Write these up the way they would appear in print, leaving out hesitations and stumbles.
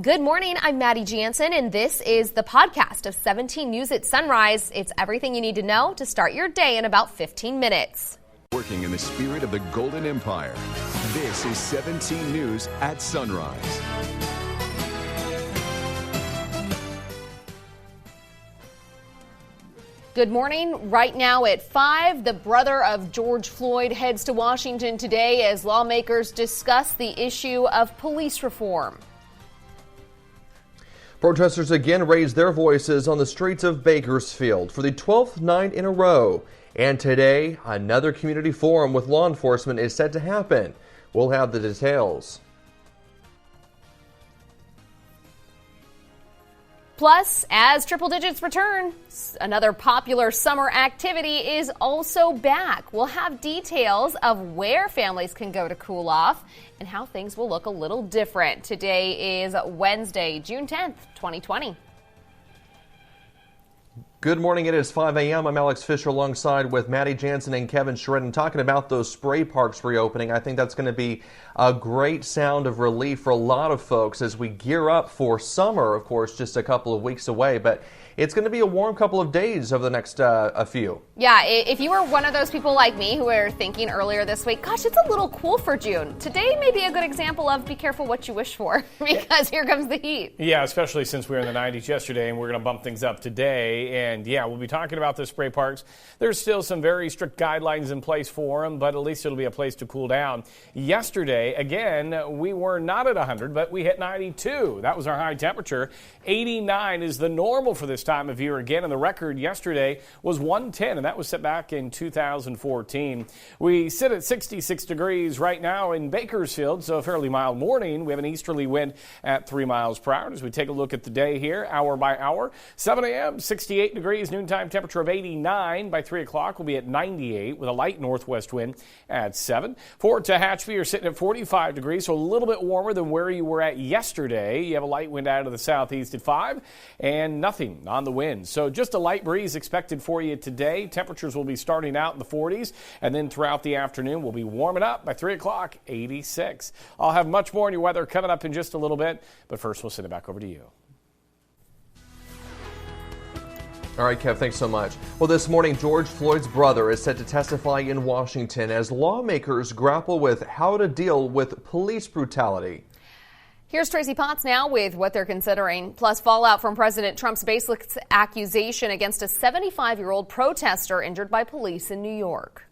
Good morning, I'm Maddie Jansen, and this is the podcast of 17 News at Sunrise. It's everything you need to know to start your day in about 15 minutes. Working in the spirit of the Golden Empire, this is 17 News at Sunrise. Good morning. Right now at 5, the brother of George Floyd heads to Washington today as lawmakers discuss the issue of police reform. Protesters again raised their voices on the streets of Bakersfield for the 12th night in a row. And today, another community forum with law enforcement is set to happen. We'll have the details. Plus, as triple digits return, another popular summer activity is also back. We'll have details of where families can go to cool off and how things will look a little different. Today is Wednesday, June 10th, 2020. Good morning. It is 5 a.m. I'm Alex Fisher alongside with Maddie Jansen and Kevin Shredden talking about those spray parks reopening. I think that's going to be a great sound of relief for a lot of folks as we gear up for summer, of course, just a couple of weeks away. But it's going to be a warm couple of days over the next a few. Yeah, if you were one of those people like me who were thinking earlier this week, gosh, it's a little cool for June. Today may be a good example of be careful what you wish for because here comes the heat. Yeah, especially since we were in the 90s yesterday and we're going to bump things up today. And yeah, we'll be talking about the spray parks. There's still some very strict guidelines in place for them, but at least it'll be a place to cool down. Yesterday, again, we were not at 100, but we hit 92. That was our high temperature. 89 is the normal for this time of year again, and the record yesterday was 110, and that was set back in 2014. We sit at 66 degrees right now in Bakersfield, so a fairly mild morning. We have an easterly wind at 3 miles per hour. As we take a look at the day here, hour by hour, 7 a.m., 68 degrees, noontime temperature of 89. By 3 o'clock, we'll be at 98 with a light northwest wind at 7. For Tehachapi, you're sitting at 45 degrees, so a little bit warmer than where you were at yesterday. You have a light wind out of the southeast at 5 and nothing on the wind. So just a light breeze expected for you today. Temperatures will be starting out in the 40s, and then throughout the afternoon we'll be warming up. By 3 o'clock, 86. I'll have much more on your weather coming up in just a little bit, but first we'll send it back over to you. All right, Kev, thanks so much. Well, this morning, George Floyd's brother is set to testify in Washington as lawmakers grapple with how to deal with police brutality. Here's Tracy Potts now with what they're considering, plus fallout from President Trump's baseless accusation against a 75-year-old protester injured by police in New York.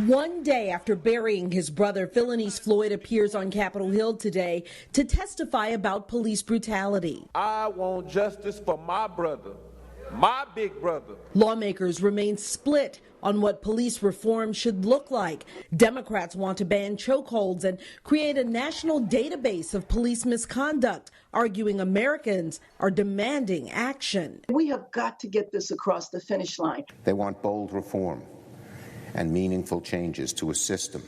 One day after burying his brother, Philanese Floyd appears on Capitol Hill today to testify about police brutality. I want justice for my brother, my big brother. Lawmakers remain split on what police reform should look like. Democrats want to ban chokeholds and create a national database of police misconduct, arguing Americans are demanding action. We have got to get this across the finish line. They want bold reform and meaningful changes to a system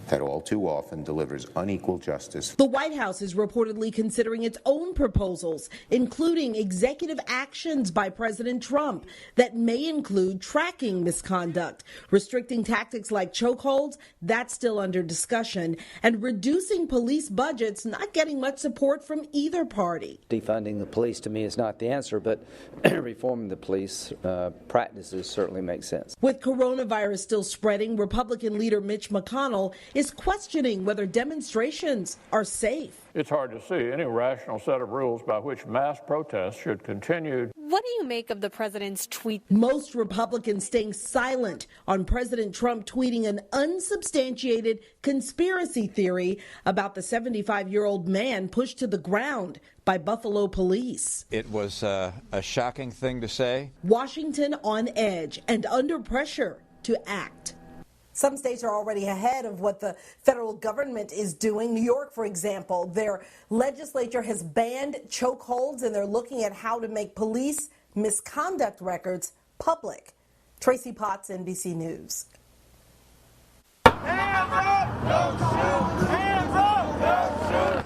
that all too often delivers unequal justice. The White House is reportedly considering its own proposals, including executive actions by President Trump that may include tracking misconduct, restricting tactics like chokeholds, that's still under discussion, and reducing police budgets, not getting much support from either party. Defunding the police to me is not the answer, but reforming the police practices certainly make sense. With coronavirus still spreading, Republican leader Mitch McConnell is questioning whether demonstrations are safe. It's hard to see any rational set of rules by which mass protests should continue. What do you make of the president's tweet? Most Republicans staying silent on President Trump tweeting an unsubstantiated conspiracy theory about the 75-year-old man pushed to the ground by Buffalo police. It was a shocking thing to say. Washington on edge and under pressure to act. Some states are already ahead of what the federal government is doing. New York, for example, their legislature has banned chokeholds, and they're looking at how to make police misconduct records public. Tracy Potts, NBC News. Hands up! Don't shoot! Hands up! Don't shoot!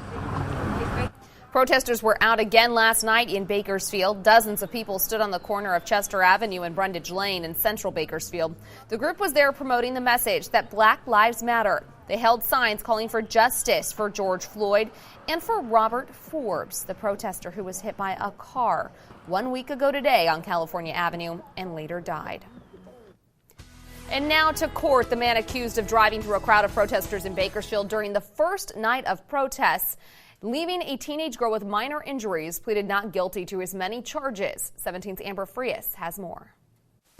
Protesters were out again last night in Bakersfield. Dozens of people stood on the corner of Chester Avenue and Brundage Lane in central Bakersfield. The group was there promoting the message that Black Lives Matter. They held signs calling for justice for George Floyd and for Robert Forbes, the protester who was hit by a car 1 week ago today on California Avenue and later died. And now to court. The man accused of driving through a crowd of protesters in Bakersfield during the first night of protests, leaving a teenage girl with minor injuries, pleaded not guilty to his many charges. 17's Amber Frias has more.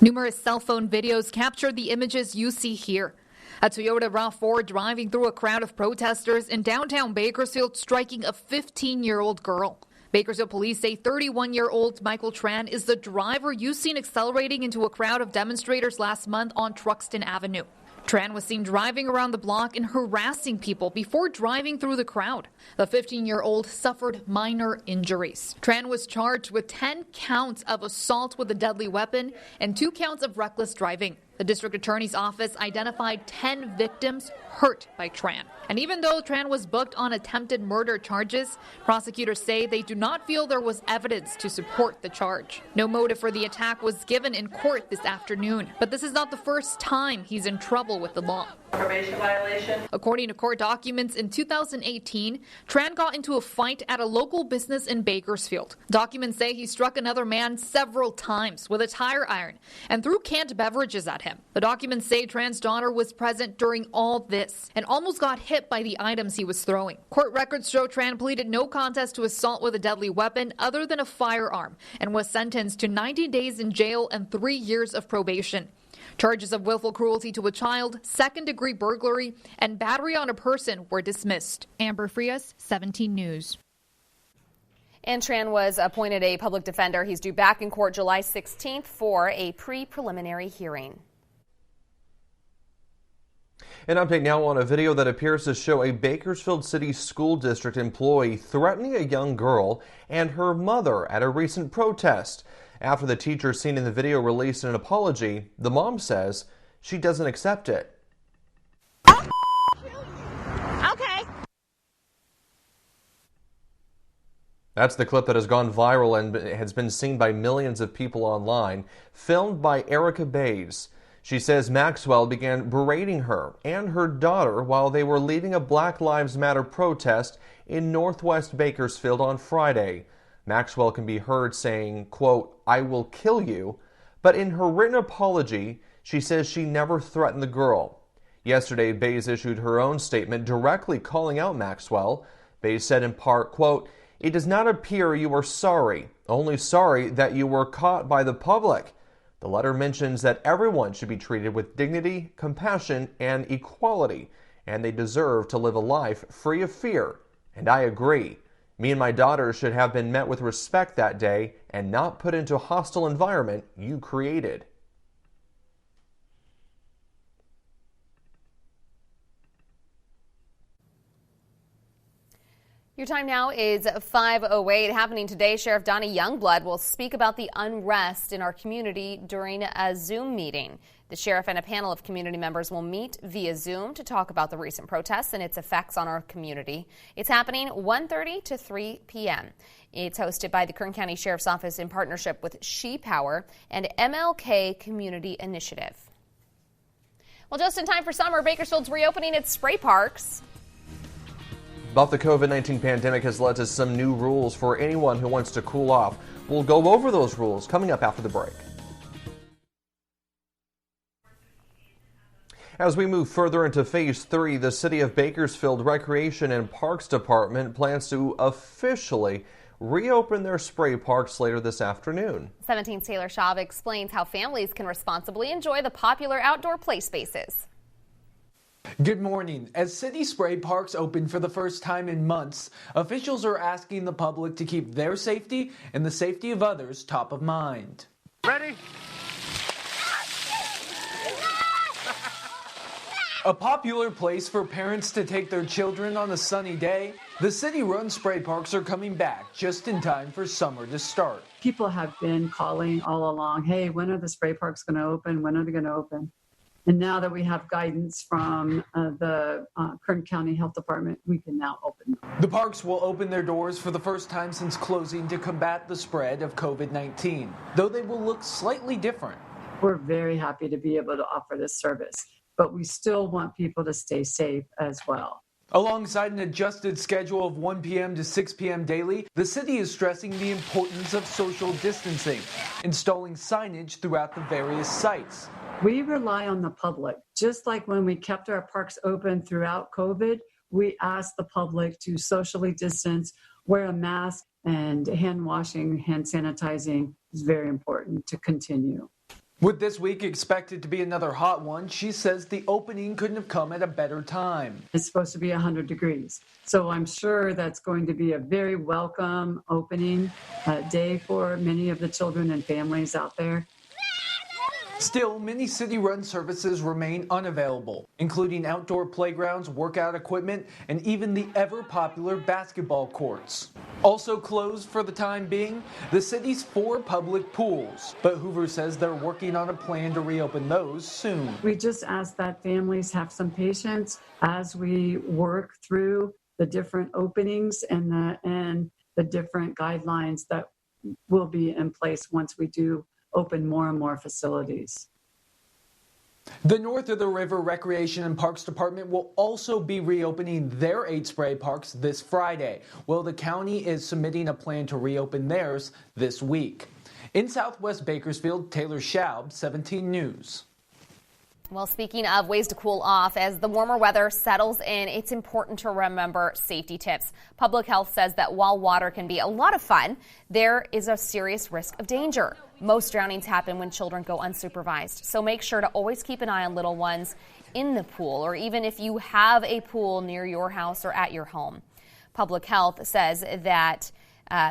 Numerous cell phone videos captured the images you see here. A Toyota RAV4 driving through a crowd of protesters in downtown Bakersfield, striking a 15-year-old girl. Bakersfield police say 31-year-old Michael Tran is the driver you seen accelerating into a crowd of demonstrators last month on Truxton Avenue. Tran was seen driving around the block and harassing people before driving through the crowd. The 15-year-old suffered minor injuries. Tran was charged with 10 counts of assault with a deadly weapon and 2 counts of reckless driving. The district attorney's office identified 10 victims hurt by Tran. And even though Tran was booked on attempted murder charges, prosecutors say they do not feel there was evidence to support the charge. No motive for the attack was given in court this afternoon, but this is not the first time he's in trouble with the law. Probation violation. According to court documents, in 2018, Tran got into a fight at a local business in Bakersfield. Documents say he struck another man several times with a tire iron and threw canned beverages at him. The documents say Tran's daughter was present during all this and almost got hit by the items he was throwing. Court records show Tran pleaded no contest to assault with a deadly weapon other than a firearm and was sentenced to 90 days in jail and 3 years of probation. Charges of willful cruelty to a child, second-degree burglary, and battery on a person were dismissed. Amber Frias, 17 News. And Tran was appointed a public defender. He's due back in court July 16th for a pre-preliminary hearing. An update now on a video that appears to show a Bakersfield City School District employee threatening a young girl and her mother at a recent protest. After the teacher seen in the video released an apology, the mom says she doesn't accept it. Okay. That's the clip that has gone viral and has been seen by millions of people online, filmed by Erica Bays. She says Maxwell began berating her and her daughter while they were leaving a Black Lives Matter protest in Northwest Bakersfield on Friday. Maxwell can be heard saying, quote, "I will kill you," but in her written apology, she says she never threatened the girl. Yesterday, Bays issued her own statement directly calling out Maxwell. Bays said in part, quote, "It does not appear you are sorry, only sorry that you were caught by the public." The letter mentions that everyone should be treated with dignity, compassion, and equality, and they deserve to live a life free of fear. And I agree. Me and my daughter should have been met with respect that day and not put into a hostile environment you created. Your time now is 5:08. Happening today, Sheriff Donnie Youngblood will speak about the unrest in our community during a Zoom meeting. The sheriff and a panel of community members will meet via Zoom to talk about the recent protests and its effects on our community. It's happening 1:30 to 3 p.m. It's hosted by the Kern County Sheriff's Office in partnership with She Power and MLK Community Initiative. Well, just in time for summer, Bakersfield's reopening its spray parks. But the COVID-19 pandemic has led to some new rules for anyone who wants to cool off. We'll go over those rules coming up after the break. As we move further into Phase 3, the City of Bakersfield Recreation and Parks Department plans to officially reopen their spray parks later this afternoon. 17's Taylor Schaub explains how families can responsibly enjoy the popular outdoor play spaces. Good morning. As city spray parks open for the first time in months, officials are asking the public to keep their safety and the safety of others top of mind. Ready? A popular place for parents to take their children on a sunny day, the city-run spray parks are coming back just in time for summer to start. People have been calling all along, hey, when are the spray parks going to open? When are they going to open? And now that we have guidance from the Kern County Health Department, we can now open them. The parks will open their doors for the first time since closing to combat the spread of COVID-19, though they will look slightly different. We're very happy to be able to offer this service, but we still want people to stay safe as well. Alongside an adjusted schedule of 1 p.m. to 6 p.m. daily, the city is stressing the importance of social distancing, installing signage throughout the various sites. We rely on the public. Just like when we kept our parks open throughout COVID, we asked the public to socially distance, wear a mask, and hand washing, hand sanitizing is very important to continue. With this week expected to be another hot one, she says the opening couldn't have come at a better time. It's supposed to be 100 degrees. So I'm sure that's going to be a very welcome opening day for many of the children and families out there. Still, many city-run services remain unavailable, including outdoor playgrounds, workout equipment, and even the ever-popular basketball courts. Also closed for the time being, the city's 4 public pools, but Hoover says they're working on a plan to reopen those soon. We just ask that families have some patience as we work through the different openings and the different guidelines that will be in place once we do open more and more facilities. The North of the River Recreation and Parks Department will also be reopening their 8 spray parks this Friday, while the county is submitting a plan to reopen theirs this week. In Southwest Bakersfield, Taylor Schaub, 17 News. Well, speaking of ways to cool off, as the warmer weather settles in, it's important to remember safety tips. Public health says that while water can be a lot of fun, there is a serious risk of danger. Most drownings happen when children go unsupervised, so make sure to always keep an eye on little ones in the pool, or even if you have a pool near your house or at your home. Public health says that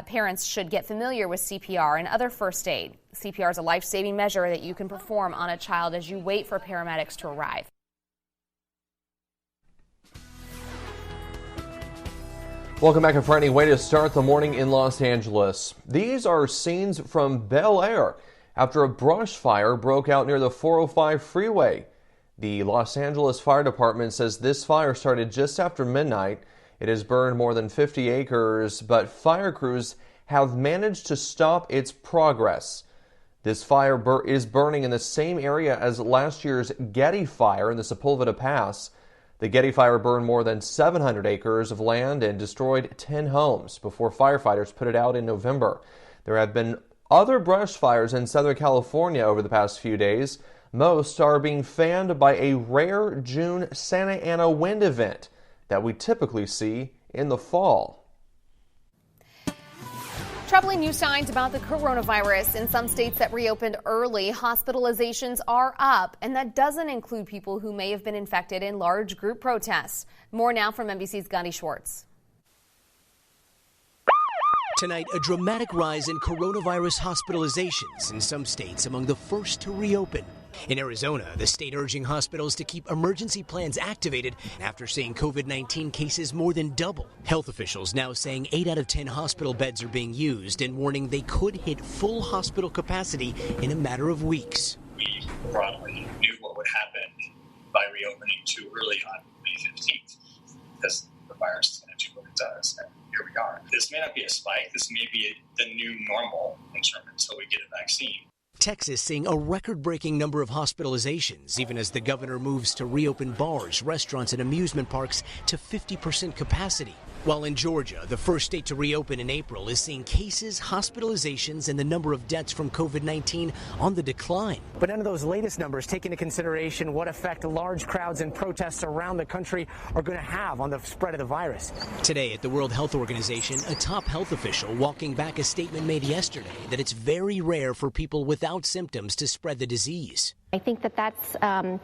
parents should get familiar with CPR and other first aid. CPR is a life-saving measure that you can perform on a child as you wait for paramedics to arrive. Welcome back. A frightening way to start the morning in Los Angeles. These are scenes from Bel Air after a brush fire broke out near the 405 freeway. The Los Angeles Fire Department says this fire started just after midnight. It has burned more than 50 acres, but fire crews have managed to stop its progress. This fire is burning in the same area as last year's Getty fire in the Sepulveda Pass. The Getty fire burned more than 700 acres of land and destroyed 10 homes before firefighters put it out in November. There have been other brush fires in Southern California over the past few days. Most are being fanned by a rare June Santa Ana wind event that we typically see in the fall. Troubling new signs about the coronavirus. In some states that reopened early, hospitalizations are up, and that doesn't include people who may have been infected in large group protests. More now from NBC's Gandhi Schwartz. Tonight, a dramatic rise in coronavirus hospitalizations in some states among the first to reopen. In Arizona, the state urging hospitals to keep emergency plans activated after seeing COVID-19 cases more than double. Health officials now saying 8 out of 10 hospital beds are being used and warning they could hit full hospital capacity in a matter of weeks. We broadly knew what would happen by reopening too early on May 15th because the virus is going to do what it does. And here we are. This may not be a spike. This may be the new normal until we get a vaccine. Texas seeing a record-breaking number of hospitalizations, even as the governor moves to reopen bars, restaurants, and amusement parks to 50% capacity. While in Georgia, the first state to reopen in April, is seeing cases, hospitalizations, and the number of deaths from COVID-19 on the decline. But none of those latest numbers take into consideration what effect large crowds and protests around the country are going to have on the spread of the virus. Today at the World Health Organization, a top health official walking back a statement made yesterday that it's very rare for people without symptoms to spread the disease. I think that's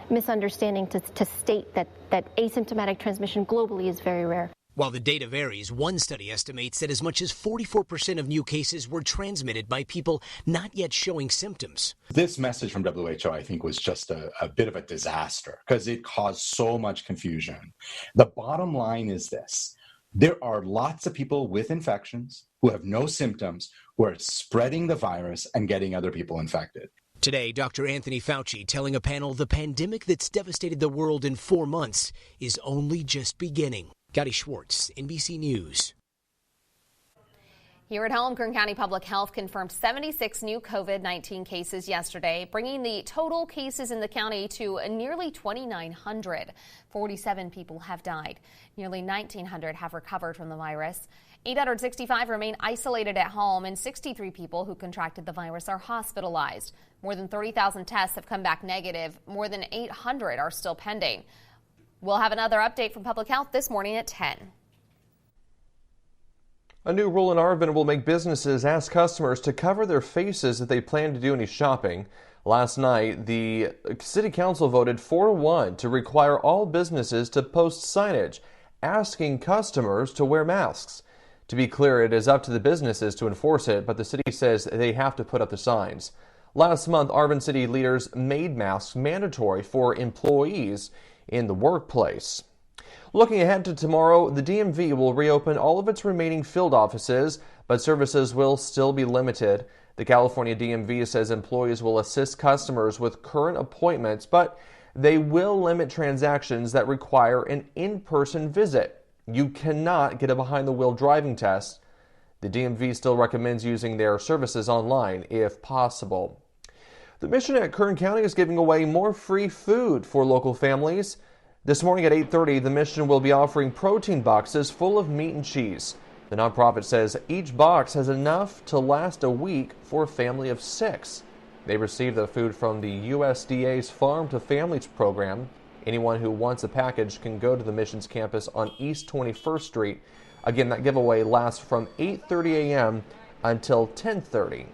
misunderstanding to state that asymptomatic transmission globally is very rare. While the data varies, one study estimates that as much as 44% of new cases were transmitted by people not yet showing symptoms. This message from WHO, I think, was just a bit of a disaster because it caused so much confusion. The bottom line is this. There are lots of people with infections who have no symptoms who are spreading the virus and getting other people infected. Today, Dr. Anthony Fauci telling a panel the pandemic that's devastated the world in 4 months is only just beginning. Gandhi Schwartz, NBC News. Here at home, Kern County Public Health confirmed 76 new COVID-19 cases yesterday, bringing the total cases in the county to nearly 2,900. 47 people have died. Nearly 1,900 have recovered from the virus. 865 remain isolated at home, and 63 people who contracted the virus are hospitalized. More than 30,000 tests have come back negative. More than 800 are still pending. We'll have another update from Public Health this morning at 10. A new rule in Arvin will make businesses ask customers to cover their faces if they plan to do any shopping. Last night, the City Council voted 4-1 to require all businesses to post signage asking customers to wear masks. To be clear, it is up to the businesses to enforce it, but the city says they have to put up the signs. Last month, Arvin City leaders made masks mandatory for employees in the workplace. Looking ahead to tomorrow, the DMV will reopen all of its remaining field offices, but services will still be limited. The California DMV says employees will assist customers with current appointments, but they will limit transactions that require an in-person visit. You cannot get a behind-the-wheel driving test. The DMV still recommends using their services online if possible. The Mission at Kern County is giving away more free food for local families. This morning at 8:30, the Mission will be offering protein boxes full of meat and cheese. The nonprofit says each box has enough to last a week for a family of 6. They receive the food from the USDA's Farm to Families program. Anyone who wants a package can go to the Mission's campus on East 21st Street. Again, that giveaway lasts from 8:30 a.m. until 10:30.